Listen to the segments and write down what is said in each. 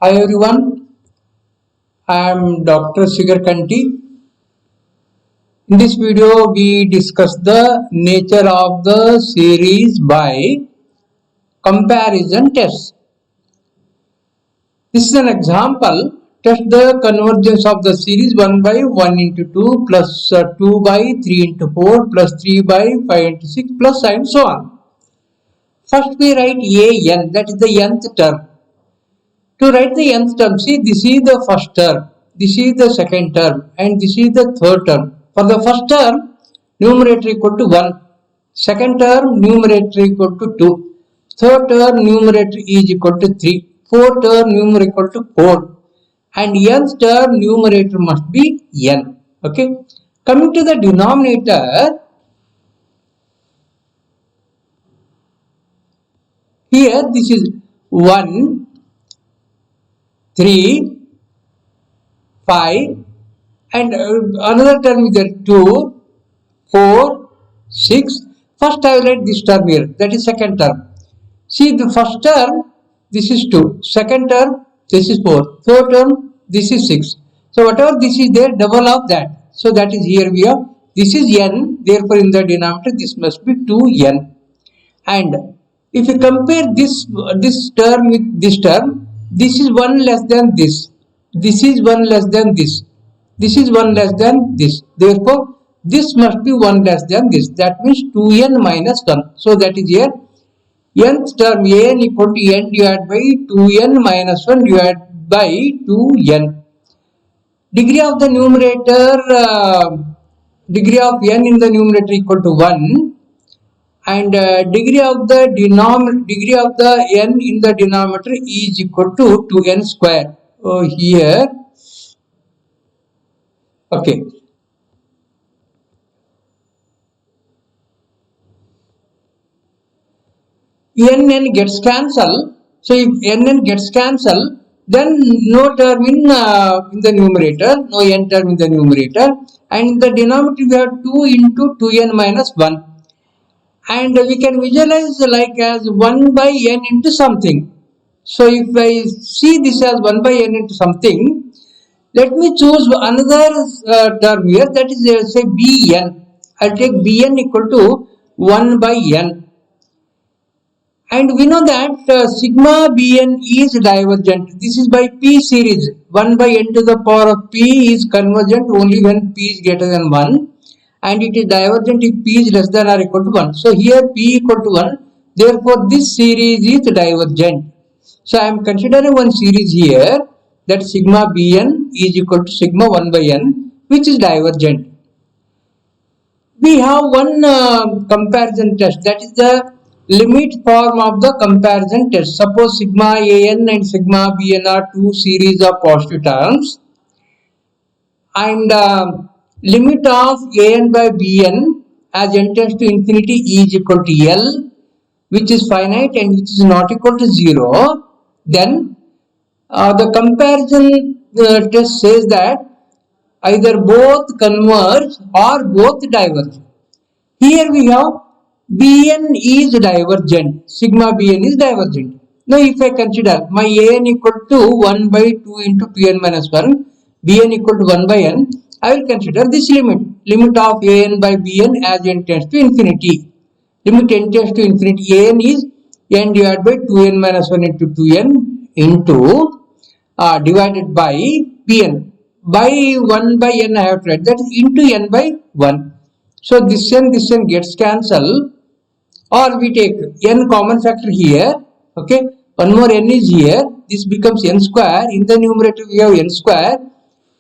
Hi everyone, I am Dr. Sigarkanti. In this video, we discuss the nature of the series by comparison tests. This is an example. Test the convergence of the series 1 by 1 into 2 plus 2 by 3 into 4 plus 3 by 5 into 6 plus and so on. First we write an, that is the nth term. To write the nth term, see this is the first term, this is the second term and this is the third term. For the first term, numerator equal to 1, second term numerator equal to 2, third term numerator is equal to 3, fourth term numerator equal to 4 and nth term numerator must be n. Okay. Coming to the denominator, here this is 1, 3, 5 and another term is there 2, 4, 6. First I will write this term here, that is second term. See the first term, this is 2, second term, this is 4, third term, this is 6. So whatever this is there, double of that. So that is here we have, this is n, therefore in the denominator this must be 2n. And if you compare this term with this term, this is 1 less than this. This is 1 less than this. This is 1 less than this. Therefore, this must be 1 less than this. That means 2n minus 1. So that is here. Nth term an equal to n divided by 2n minus 1 divided by 2n. Degree of the numerator, degree of n in the numerator equal to 1. And degree of the n in the denominator is equal to 2n square. Here, okay. n gets cancelled. So if n gets cancelled, then no term in the numerator, no n term in the numerator, and in the denominator we have 2 into 2n minus 1. And we can visualize like as 1 by n into something. So if I see this as 1 by n into something, let me choose another term here, that is say bn. I'll take bn equal to 1 by n. And we know that sigma bn is divergent. This is by p series. 1 by n to the power of p is convergent only when p is greater than 1. And it is divergent if p is less than or equal to 1. So here p equal to 1. Therefore, this series is divergent. So I am considering one series here, that sigma bn is equal to sigma 1 by n, which is divergent. We have one comparison test, that is the limit form of the comparison test. Suppose sigma an and sigma bn are two series of positive terms, and limit of an by bn as n tends to infinity is equal to L, which is finite and which is not equal to 0, then the comparison test says that either both converge or both diverge. Here we have bn is divergent, sigma bn is divergent. Now if I consider my an equal to 1 by 2 into 2n minus 1, bn equal to 1 by n, I will consider this limit of an by bn as n tends to infinity. Limit n tends to infinity, an is n divided by 2n minus 1 into 2n into divided by bn. By 1 by n I have to write, that is into n by 1. So this n gets cancelled, or we take n common factor here. Okay, one more n is here. This becomes n square. In the numerator we have n square.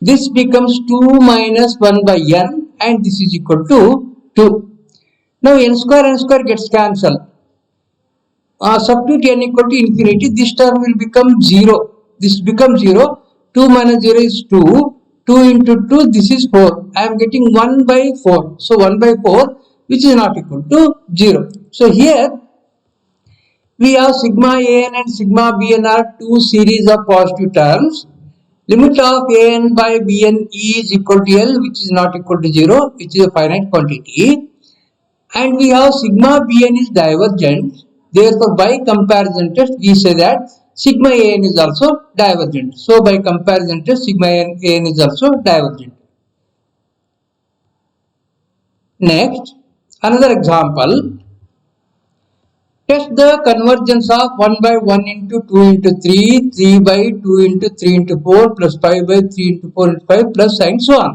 This becomes 2 minus 1 by n, and this is equal to 2. Now n square gets cancelled. Substitute n equal to infinity, this term will become 0. This becomes 0. 2 minus 0 is 2. 2 into 2, this is 4. I am getting 1 by 4. So 1 by 4, which is not equal to 0. So here we have sigma an and sigma bn are two series of positive terms. Limit of an by bn is equal to L, which is not equal to 0, which is a finite quantity. And we have sigma bn is divergent. Therefore, by comparison test, we say that sigma an is also divergent. So by comparison test, sigma an is also divergent. Next, another example. Test the convergence of 1 by 1 into 2 into 3, 3 by 2 into 3 into 4 plus 5 by 3 into 4 into 5 plus and so on.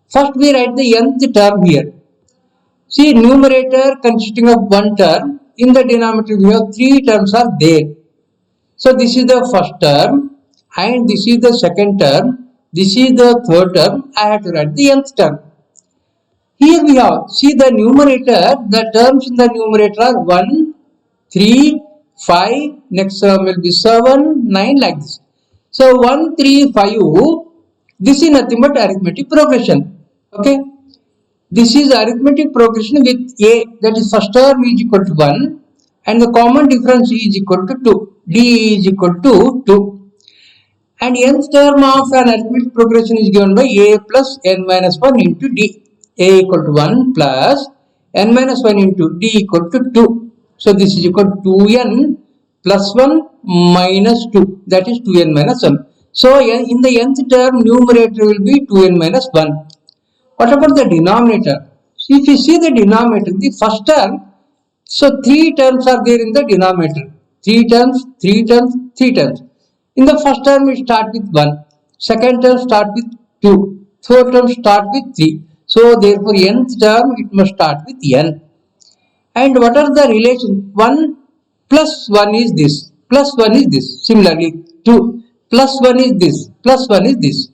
First we write the nth term here. See, numerator consisting of one term. In the denominator we have three terms are there. So this is the first term and this is the second term. This is the third term. I have to write the nth term. Here we have, see the numerator, the terms in the numerator are 1, 3, 5, next term will be 7, 9 like this. So 1, 3, 5, this is nothing but arithmetic progression. Okay. This is arithmetic progression with A, that is first term is equal to 1 and the common difference is equal to 2. D is equal to 2. And nth term of an arithmetic progression is given by A plus n minus 1 into D. A equal to 1 plus n minus 1 into D equal to 2. So this is equal to 2n plus 1 minus 2, that is 2n minus 1. So in the nth term numerator will be 2n minus 1. What about the denominator? So if you see the denominator, the first term, so three terms are there in the denominator. Three terms, three terms, three terms. In the first term we start with 1, second term start with 2, third term start with 3. So therefore nth term it must start with n. And what are the relation? 1 plus 1 is this, plus 1 is this. Similarly 2 plus 1 is this, plus 1 is this.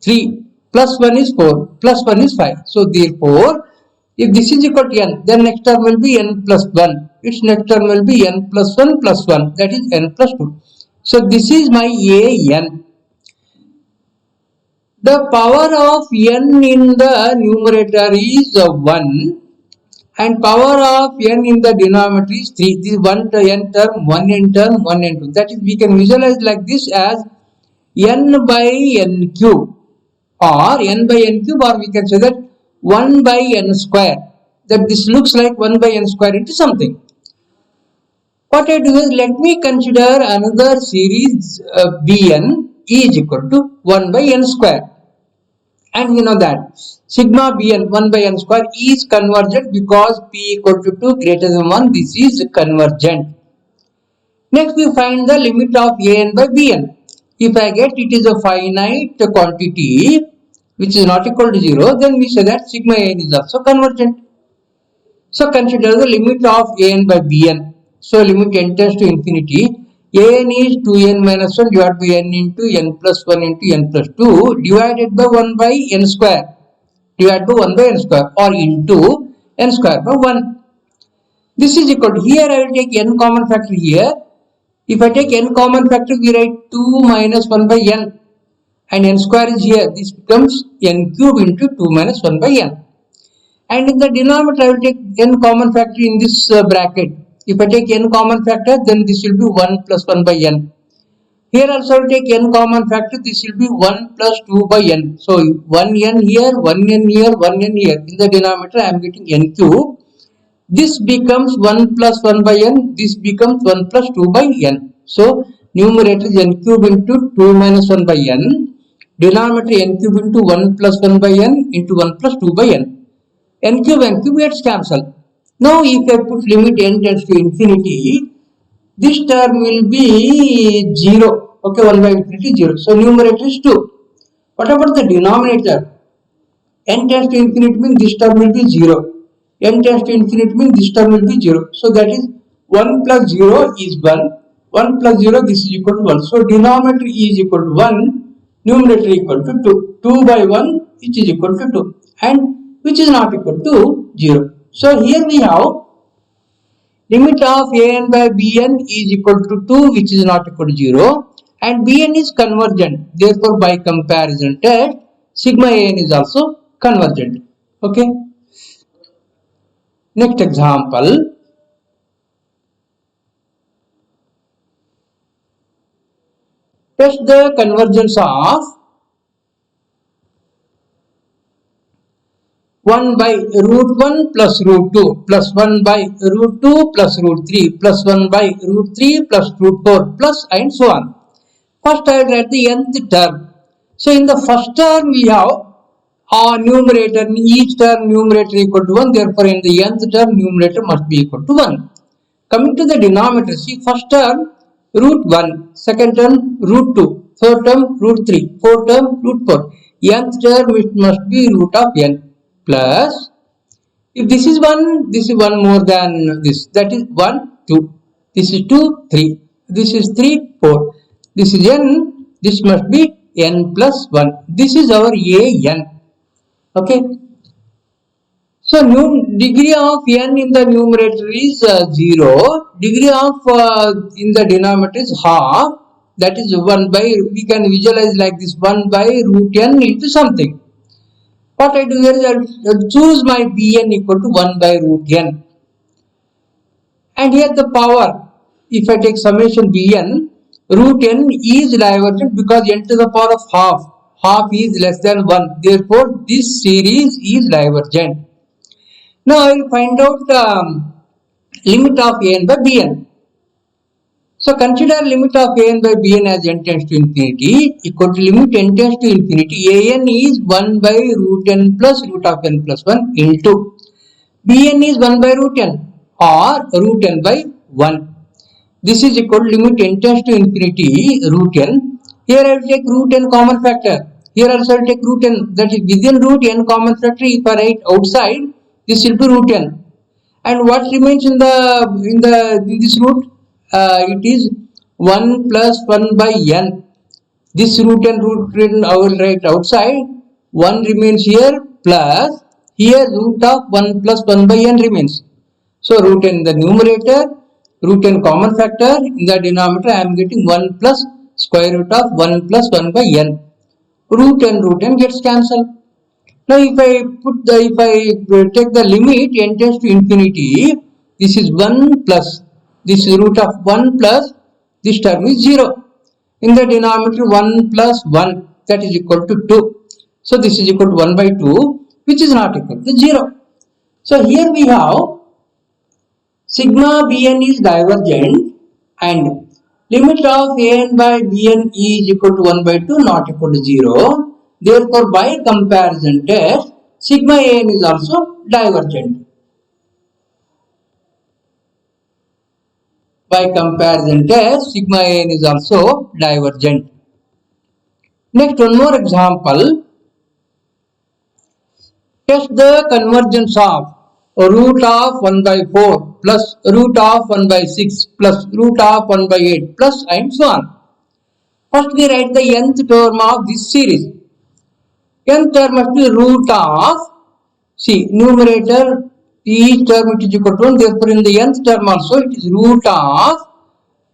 3 plus 1 is 4, plus 1 is 5. So therefore if this is equal to n, then next term will be n plus 1. Its next term will be n plus 1 plus 1, that is n plus 2. So this is my an. The power of n in the numerator is 1 and power of n in the denominator is 3. This is one n term, one n term, one n term. That is, we can visualize like this as n by n cube or n by n cube, or we can say that 1 by n square. That this looks like 1 by n square into something. What I do is, let me consider another series Bn is equal to 1 by n square. And we know that sigma Bn 1 by n square is convergent because P equal to 2 greater than 1. This is convergent. Next we find the limit of An by Bn. If I get it is a finite quantity which is not equal to 0, then we say that sigma An is also convergent. So consider the limit of An by Bn. So limit n tends to infinity. An is 2n minus 1 divided by n into n plus 1 into n plus 2 divided by 1 by n square. Divided by 1 by n square or into n square by 1. This is equal to, here I will take n common factor here. If I take n common factor, we write 2 minus 1 by n. And n square is here. This becomes n cube into 2 minus 1 by n. And in the denominator, I will take n common factor in this bracket. If I take n common factor, then this will be 1 plus 1 by n. Here also I will take n common factor, this will be 1 plus 2 by n. So 1 n here, 1 n here, 1 n here. In the denominator, I am getting n cube. This becomes 1 plus 1 by n, this becomes 1 plus 2 by n. So numerator is n cube into 2 minus 1 by n. Denominator n cube into 1 plus 1 by n into 1 plus 2 by n. N cube gets cancelled. Now if I put limit n tends to infinity, this term will be 0. Okay, 1 by infinity 0. So numerator is 2. What about the denominator? N tends to infinity means this term will be 0. N tends to infinity means this term will be 0. So that is 1 plus 0 is 1. 1 plus 0, this is equal to 1. So denominator is equal to 1. Numerator equal to 2. 2 by 1 which is equal to 2. And which is not equal to 0. So here we have limit of An by Bn is equal to 2 which is not equal to 0 and Bn is convergent. Therefore by comparison test, sigma An is also convergent. Okay. Next example. Test the convergence of 1 by root 1 plus root 2 plus 1 by root 2 plus root 3 plus 1 by root 3 plus root 4 plus and so on. First I will write the nth term. So in the first term we have numerator, in each term numerator equal to 1, therefore in the nth term numerator must be equal to 1. Coming to the denominator, see first term root 1, second term root 2, third term root 3, fourth term root 4. Nth term it must be root of n plus, if this is 1, this is 1 more than this, that is 1, 2, this is 2, 3, this is 3, 4, this is n, this must be n plus 1. This is our an. Okay. So degree of n in the numerator is 0, degree of in the denominator is half, that is 1 by, we can visualize like this, 1 by root n into something. What I do here is I choose my bn equal to 1 by root n. And here the power, if I take summation bn, root n is divergent because n to the power of half, half is less than 1. Therefore, this series is divergent. Now I will find out limit of an by bn. So consider limit of an by bn as n tends to infinity equal to limit n tends to infinity. An is 1 by root n plus root of n plus 1 into bn is 1 by root n or root n by 1. This is equal to limit n tends to infinity root n. Here I will take root n common factor. Here also I will take root n, that is within root n common factor. If I write outside, this will be root n. And what remains in this root? It is 1 plus 1 by n. This root n I will write outside. 1 remains here plus here root of 1 plus 1 by n remains. So root n in the numerator, root n common factor, in the denominator I am getting 1 plus square root of 1 plus 1 by n. Root n gets cancelled. Now if I take the limit n tends to infinity, this is 1 plus, this is root of 1 plus, this term is 0. In the denominator 1 plus 1, that is equal to 2. So this is equal to 1 by 2, which is not equal to 0. So here we have sigma bn is divergent and limit of an by bn is equal to 1 by 2, not equal to 0. Therefore, by comparison test, sigma an is also divergent. By comparison test, sigma an is also divergent. Next, one more example. Test the convergence of root of 1 by 4 plus root of 1 by 6 plus root of 1 by 8 plus and so on. First, we write the nth term of this series. Nth term must be root of, see, numerator, each term it is equal to 1, therefore in the nth term also it is root of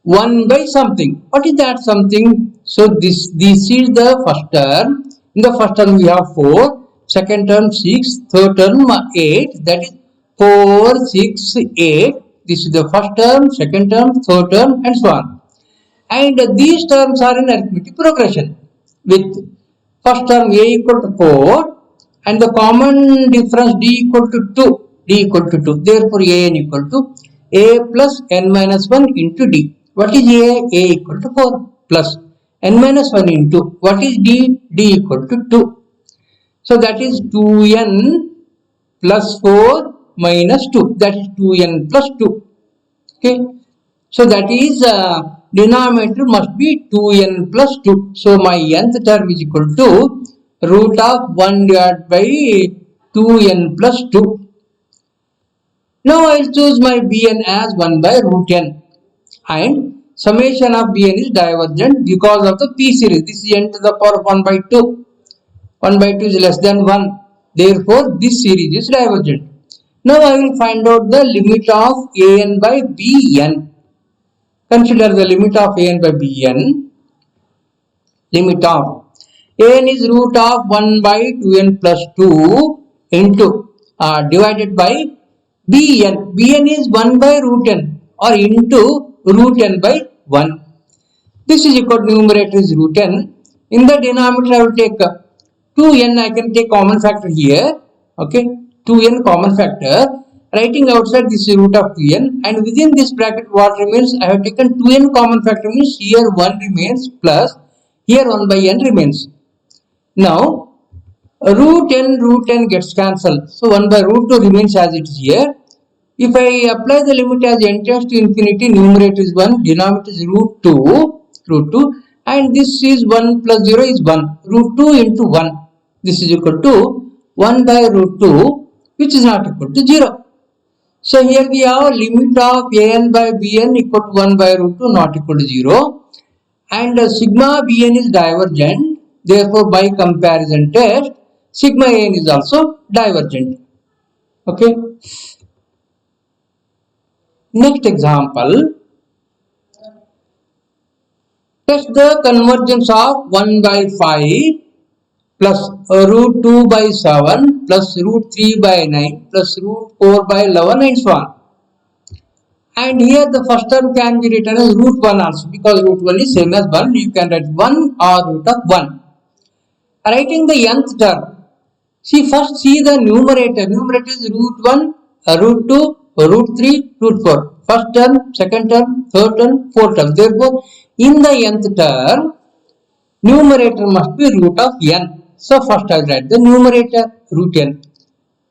1 by something. What is that something? So this is the first term. In the first term we have 4, second term 6, third term 8, that is 4, 6, 8. This is the first term, second term, third term and so on. And these terms are in arithmetic progression with first term a equal to 4 and the common difference d equal to 2. D equal to 2. Therefore, an equal to a plus n minus 1 into d. What is a? A equal to 4 plus n minus 1 into what is d? D equal to 2. So that is 2n plus 4 minus 2. That is 2n plus 2. Okay. So that is denominator must be 2n plus 2. So my nth term is equal to root of 1 divided by 2n plus 2. Now I will choose my bn as 1 by root n and summation of bn is divergent because of the p series. This is n to the power of 1 by 2. 1 by 2 is less than 1. Therefore, this series is divergent. Now I will find out the limit of an by bn. Consider the limit of an by bn. Limit of an is root of 1 by 2n plus 2 into divided by bn. Bn is 1 by root n or into root n by 1. This is equal to numerator is root n. In the denominator I will take 2n, I can take common factor here. Okay. 2n common factor, writing outside this root of 2n, and within this bracket what remains, I have taken 2n common factor, means here 1 remains plus here 1 by n remains. Now root n gets cancelled, so 1 by root 2 remains as it is here. If I apply the limit as n tends to infinity, numerator is 1, denominator is root 2, and this is 1 plus 0 is 1, root 2 into 1, this is equal to 1 by root 2, which is not equal to 0. So here we have limit of an by bn equal to 1 by root 2 not equal to 0, and sigma bn is divergent, therefore by comparison test sigma an is also divergent. Okay. Next example, test the convergence of 1 by 5 plus root 2 by 7 plus root 3 by 9 plus root 4 by 11 and so on. And here the first term can be written as root 1 also, because root 1 is same as 1. You can write 1 or root of 1. Writing the nth term, first see the numerator. Numerator is root 1, root 2, root 3, root 4. First term, second term, third term, fourth term. Therefore, in the nth term, numerator must be root of n. So first I will write the numerator root n.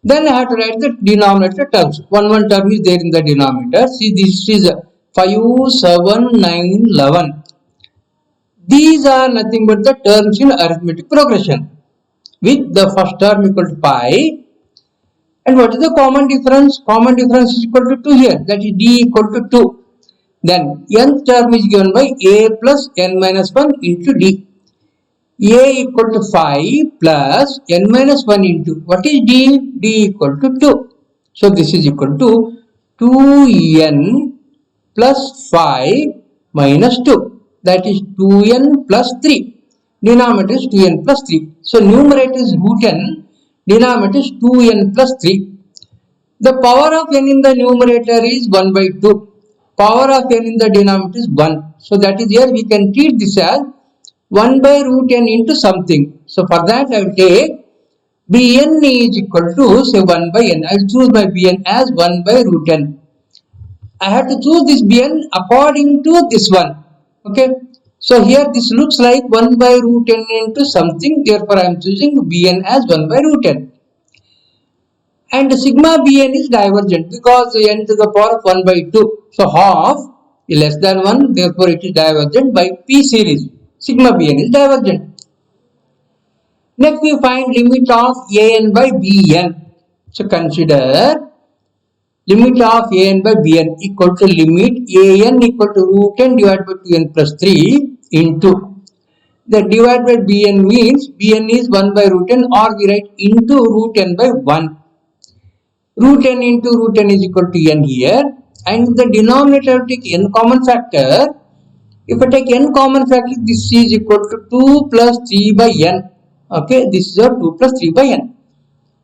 Then I have to write the denominator terms. One term is there in the denominator. See, this is 5, 7, 9, 11. These are nothing but the terms in arithmetic progression, with the first term equal to pi. And what is the common difference? Common difference is equal to 2 here, that is d equal to 2. Then nth term is given by a plus n minus 1 into d. A equal to 5 plus n minus 1 into, what is d? D equal to 2. So this is equal to 2n plus 5 minus 2. That is 2n plus 3. Denominator is 2n plus 3. So numerator is root n, denominator is 2n plus 3. The power of n in the numerator is 1 by 2. Power of n in the denominator is 1. So that is here we can treat this as 1 by root n into something. So for that I will take bn is equal to, say, 1 by n. I will choose my bn as 1 by root n. I have to choose this bn according to this one. Okay. So here this looks like 1 by root n into something. Therefore I am choosing bn as 1 by root n. And sigma bn is divergent because n to the power of 1 by 2. So half is less than 1. Therefore it is divergent by p series. Sigma bn is divergent. Next we find limit of an by bn. So consider limit of an by bn equal to limit an equal to root n divided by 2n plus 3 into. The divided by bn means bn is 1 by root n, or we write into root n by 1. Root n into root n is equal to n here, and the denominator take n common factor. If I take n common factor, this is equal to 2 plus 3 by n. Okay, this is a 2 plus 3 by n.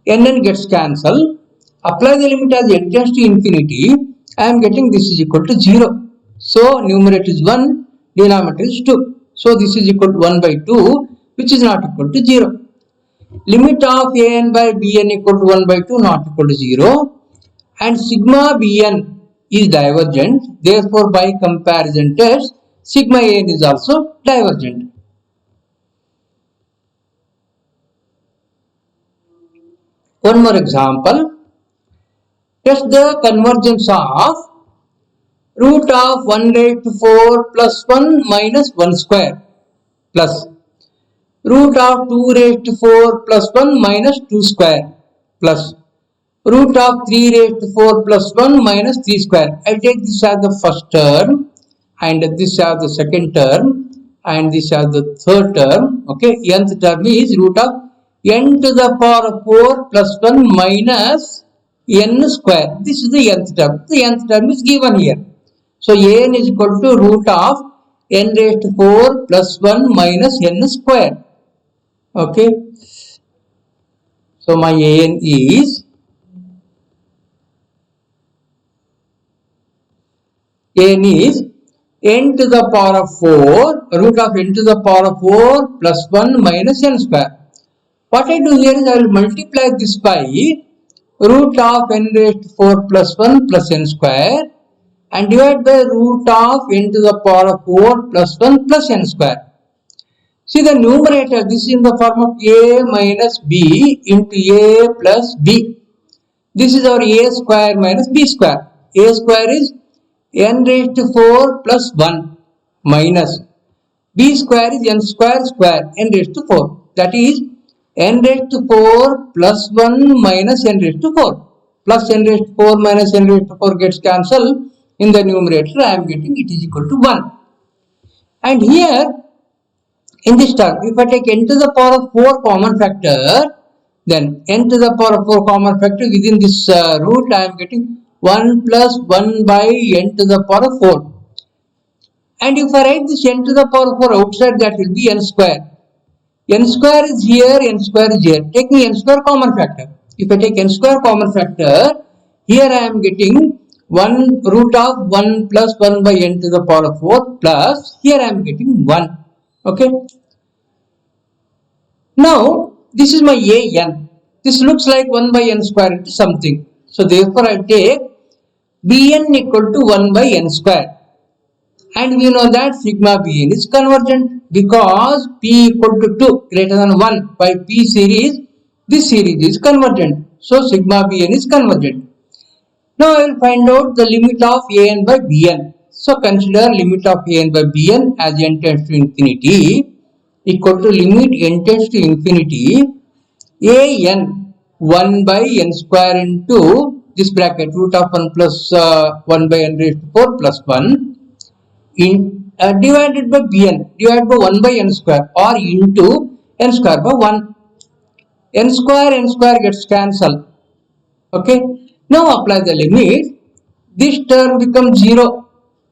N gets cancelled. Apply the limit as n tends to infinity. I am getting this is equal to 0. So numerator is 1, denominator is 2. So this is equal to 1 by 2, which is not equal to 0. Limit of an by bn equal to 1 by 2 not equal to 0. And sigma bn is divergent. Therefore by comparison test, sigma an is also divergent. One more example. Test the convergence of root of 1 raised to 4 plus 1 minus 1 square plus root of 2 raised to 4 plus 1 minus 2 square plus root of 3 raised to 4 plus 1 minus 3 square. I will take this as the first term, and this as the second term, and this as the third term. Okay, nth term is root of n to the power of 4 plus 1 minus n square. This is the nth term. The nth term is given here. So an is equal to root of n raised to 4 plus 1 minus n square. Okay. So my an is n to the power of 4, root of n to the power of 4 plus 1 minus n square. What I do here is I will multiply this by root of n raised to 4 plus 1 plus n square and divide by root of n to the power of 4 plus 1 plus n square. See the numerator, this is in the form of a minus b into a plus b. This is our a square minus b square. A square is n raised to 4 plus 1 minus b square is n square square n raised to 4. That is n raised to 4 plus 1 minus n raised to 4. Plus n raised to 4 minus n raised to 4 gets cancelled. In the numerator I am getting it is equal to 1. And here in this term, if I take n to the power of 4 common factor, then n to the power of 4 common factor within this root I am getting 1 plus 1 by n to the power of 4. And if I write this n to the power of 4 outside, that will be n square. N square is here, n square is here. Taking n square common factor. If I take n square common factor, here I am getting 1 root of 1 plus 1 by n to the power of 4 plus here I am getting 1. Okay. Now this is my an. This looks like 1 by n square into something. So therefore I take bn equal to 1 by n square. And we know that sigma bn is convergent because p equal to 2 greater than 1 by p series, this series is convergent. So sigma bn is convergent. Now I will find out the limit of an by bn. So consider limit of an by bn as n tends to infinity equal to limit n tends to infinity an 1 by n square into this bracket root of 1 plus 1 by n raised to 4 plus 1 in divided by bn, divided by 1 by n square or into n square by 1. N square gets cancelled. Okay. Now apply the limit. This term becomes 0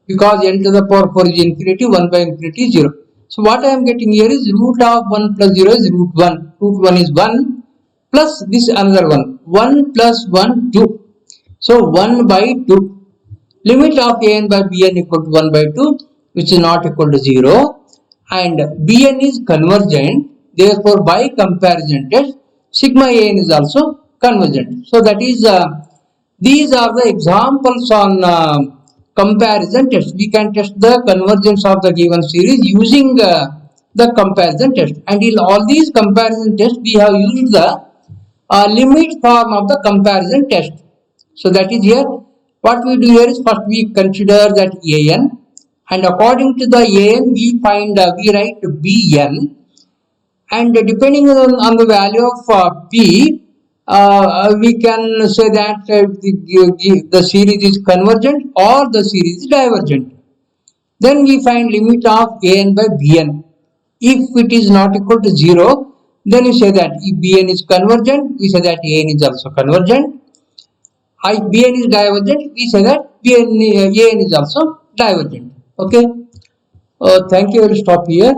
because n to the power 4 is infinity, 1 by infinity is 0. So what I am getting here is root of 1 plus 0 is root 1. Root 1 is 1 plus this another one. 1 plus 1, 2. So 1 by 2. Limit of an by bn equal to 1 by 2 which is not equal to 0. And bn is convergent. Therefore by comparison test sigma an is also convergent. So that is these are the examples on comparison test. We can test the convergence of the given series using the comparison test. And in all these comparison tests, we have used the limit form of the comparison test. So that is here. What we do here is first we consider that an, and according to the an we find we write bn, and depending on the value of p. We can say that the series is convergent or the series is divergent. Then we find limit of an by bn. If it is not equal to 0, then we say that if bn is convergent, we say that an is also convergent. If bn is divergent, we say that an is also divergent. Okay. Thank you. I will stop here.